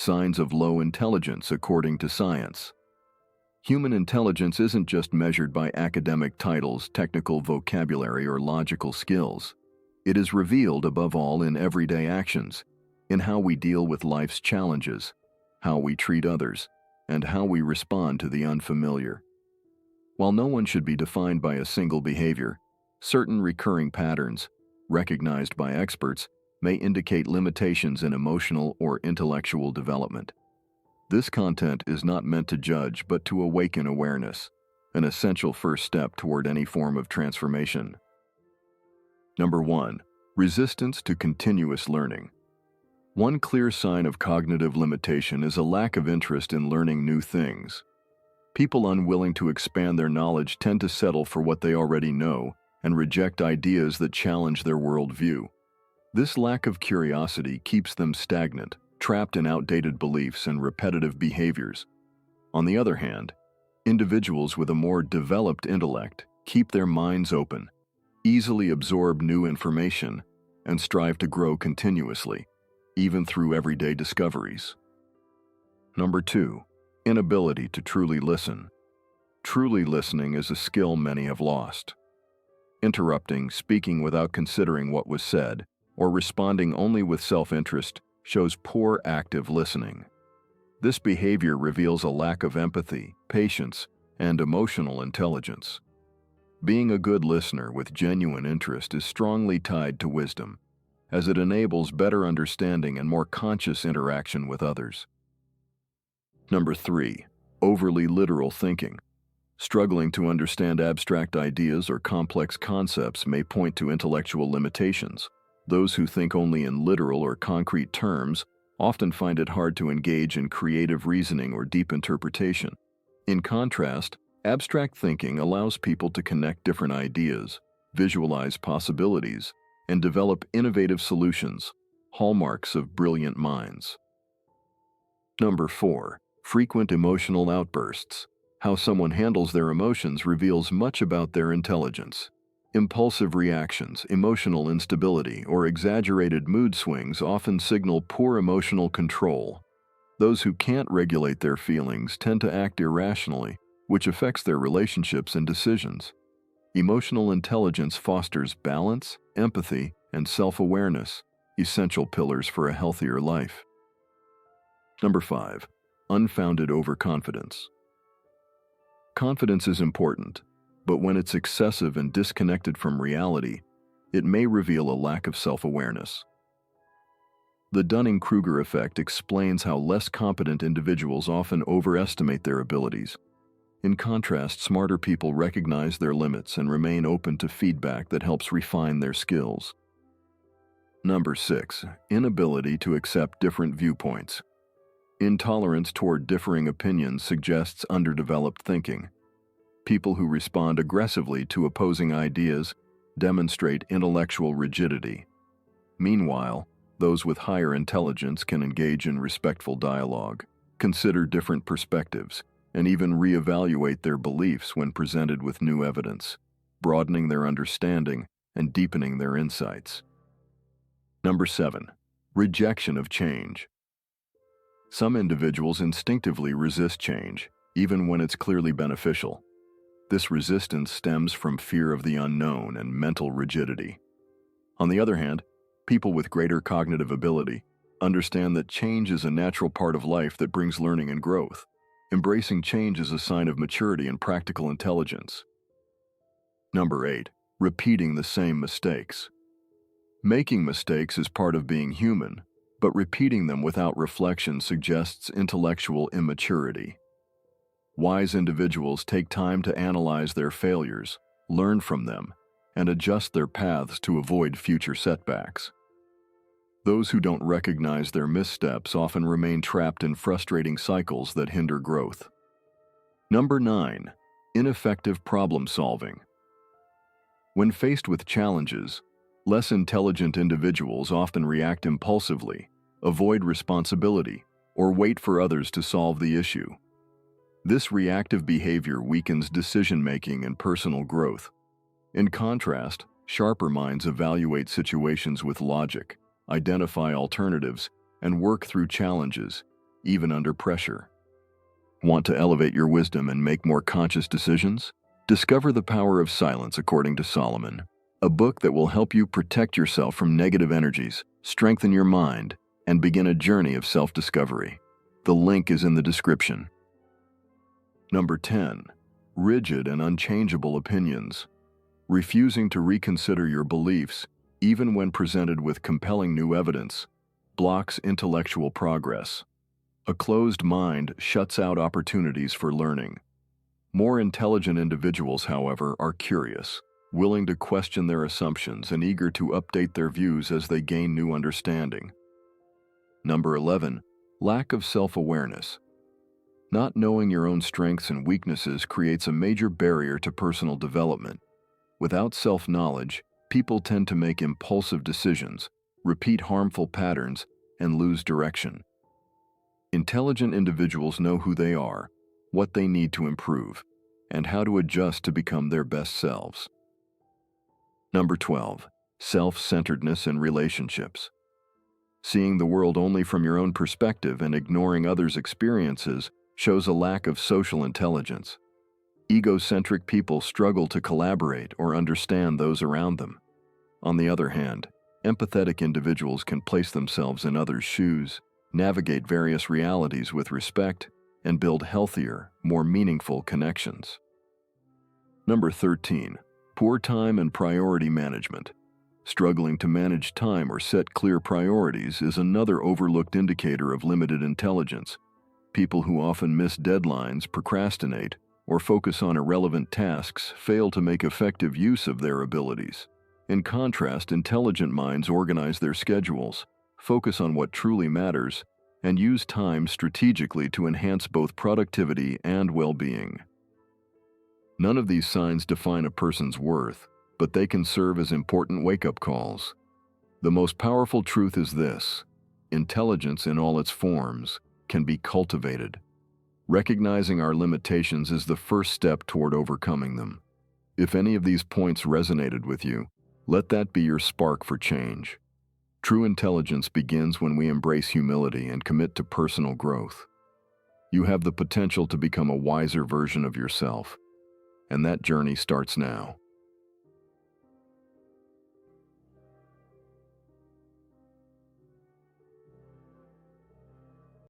signs of low intelligence according to science. Human intelligence isn't just measured by academic titles, technical vocabulary, or logical skills. It is revealed above all in everyday actions, in how we deal with life's challenges, how we treat others, and how we respond to the unfamiliar. While no one should be defined by a single behavior, certain recurring patterns, recognized by experts, may indicate limitations in emotional or intellectual development. This content is not meant to judge but to awaken awareness, an essential first step toward any form of transformation. Number 1. Resistance to continuous learning. One clear sign of cognitive limitation is a lack of interest in learning new things. People unwilling to expand their knowledge tend to settle for what they already know and reject ideas that challenge their worldview. This lack of curiosity keeps them stagnant, trapped in outdated beliefs and repetitive behaviors. On the other hand, individuals with a more developed intellect keep their minds open, easily absorb new information, and strive to grow continuously, even through everyday discoveries. Number 2. Inability to truly listen. Truly listening is a skill many have lost. Interrupting, speaking without considering what was said, or responding only with self-interest shows poor active listening. This behavior reveals a lack of empathy, patience, and emotional intelligence. Being a good listener with genuine interest is strongly tied to wisdom, as it enables better understanding and more conscious interaction with others. Number 3. Overly literal thinking. Struggling to understand abstract ideas or complex concepts may point to intellectual limitations. Those who think only in literal or concrete terms often find it hard to engage in creative reasoning or deep interpretation. In contrast, abstract thinking allows people to connect different ideas, visualize possibilities, and develop innovative solutions, hallmarks of brilliant minds. Number 4. Frequent emotional outbursts. How someone handles their emotions reveals much about their intelligence. Impulsive reactions, emotional instability, or exaggerated mood swings often signal poor emotional control. Those who can't regulate their feelings tend to act irrationally, which affects their relationships and decisions. Emotional intelligence fosters balance, empathy, and self-awareness, essential pillars for a healthier life. Number 5. Unfounded overconfidence. Confidence is important, but when it's excessive and disconnected from reality, it may reveal a lack of self-awareness. The Dunning-Kruger effect explains how less competent individuals often overestimate their abilities. In contrast, smarter people recognize their limits and remain open to feedback that helps refine their skills. Number 6. Inability to accept different viewpoints. Intolerance toward differing opinions suggests underdeveloped thinking. People who respond aggressively to opposing ideas demonstrate intellectual rigidity. Meanwhile, those with higher intelligence can engage in respectful dialogue, consider different perspectives, and even reevaluate their beliefs when presented with new evidence, broadening their understanding and deepening their insights. Number 7. Rejection of change. Some individuals instinctively resist change, even when it's clearly beneficial. This resistance stems from fear of the unknown and mental rigidity. On the other hand, people with greater cognitive ability understand that change is a natural part of life that brings learning and growth. Embracing change is a sign of maturity and practical intelligence. Number 8. Repeating the same mistakes. Making mistakes is part of being human, but repeating them without reflection suggests intellectual immaturity. Wise individuals take time to analyze their failures, learn from them, and adjust their paths to avoid future setbacks. Those who don't recognize their missteps often remain trapped in frustrating cycles that hinder growth. Number 9. Ineffective problem solving. When faced with challenges, less intelligent individuals often react impulsively, avoid responsibility, or wait for others to solve the issue. This reactive behavior weakens decision-making and personal growth. In contrast, sharper minds evaluate situations with logic, identify alternatives, and work through challenges, even under pressure. Want to elevate your wisdom and make more conscious decisions? Discover The Power of Silence according to Solomon, a book that will help you protect yourself from negative energies, strengthen your mind, and begin a journey of self-discovery. The link is in the description. Number 10. Rigid and unchangeable opinions. Refusing to reconsider your beliefs, even when presented with compelling new evidence, blocks intellectual progress. A closed mind shuts out opportunities for learning. More intelligent individuals, however, are curious, willing to question their assumptions and eager to update their views as they gain new understanding. Number 11. Lack of self-awareness. Not knowing your own strengths and weaknesses creates a major barrier to personal development. Without self-knowledge, people tend to make impulsive decisions, repeat harmful patterns, and lose direction. Intelligent individuals know who they are, what they need to improve, and how to adjust to become their best selves. Number 12. Self-centeredness in relationships. Seeing the world only from your own perspective and ignoring others' experiences shows a lack of social intelligence. Egocentric people struggle to collaborate or understand those around them. On the other hand, empathetic individuals can place themselves in others' shoes, navigate various realities with respect, and build healthier, more meaningful connections. Number 13. Poor time and priority management. Struggling to manage time or set clear priorities is another overlooked indicator of limited intelligence. People who often miss deadlines, procrastinate, or focus on irrelevant tasks fail to make effective use of their abilities. In contrast, intelligent minds organize their schedules, focus on what truly matters, and use time strategically to enhance both productivity and well-being. None of these signs define a person's worth, but they can serve as important wake-up calls. The most powerful truth is this: intelligence in all its forms can be cultivated. Recognizing our limitations is the first step toward overcoming them. If any of these points resonated with you, let that be your spark for change. True intelligence begins when we embrace humility and commit to personal growth. You have the potential to become a wiser version of yourself, and that journey starts now.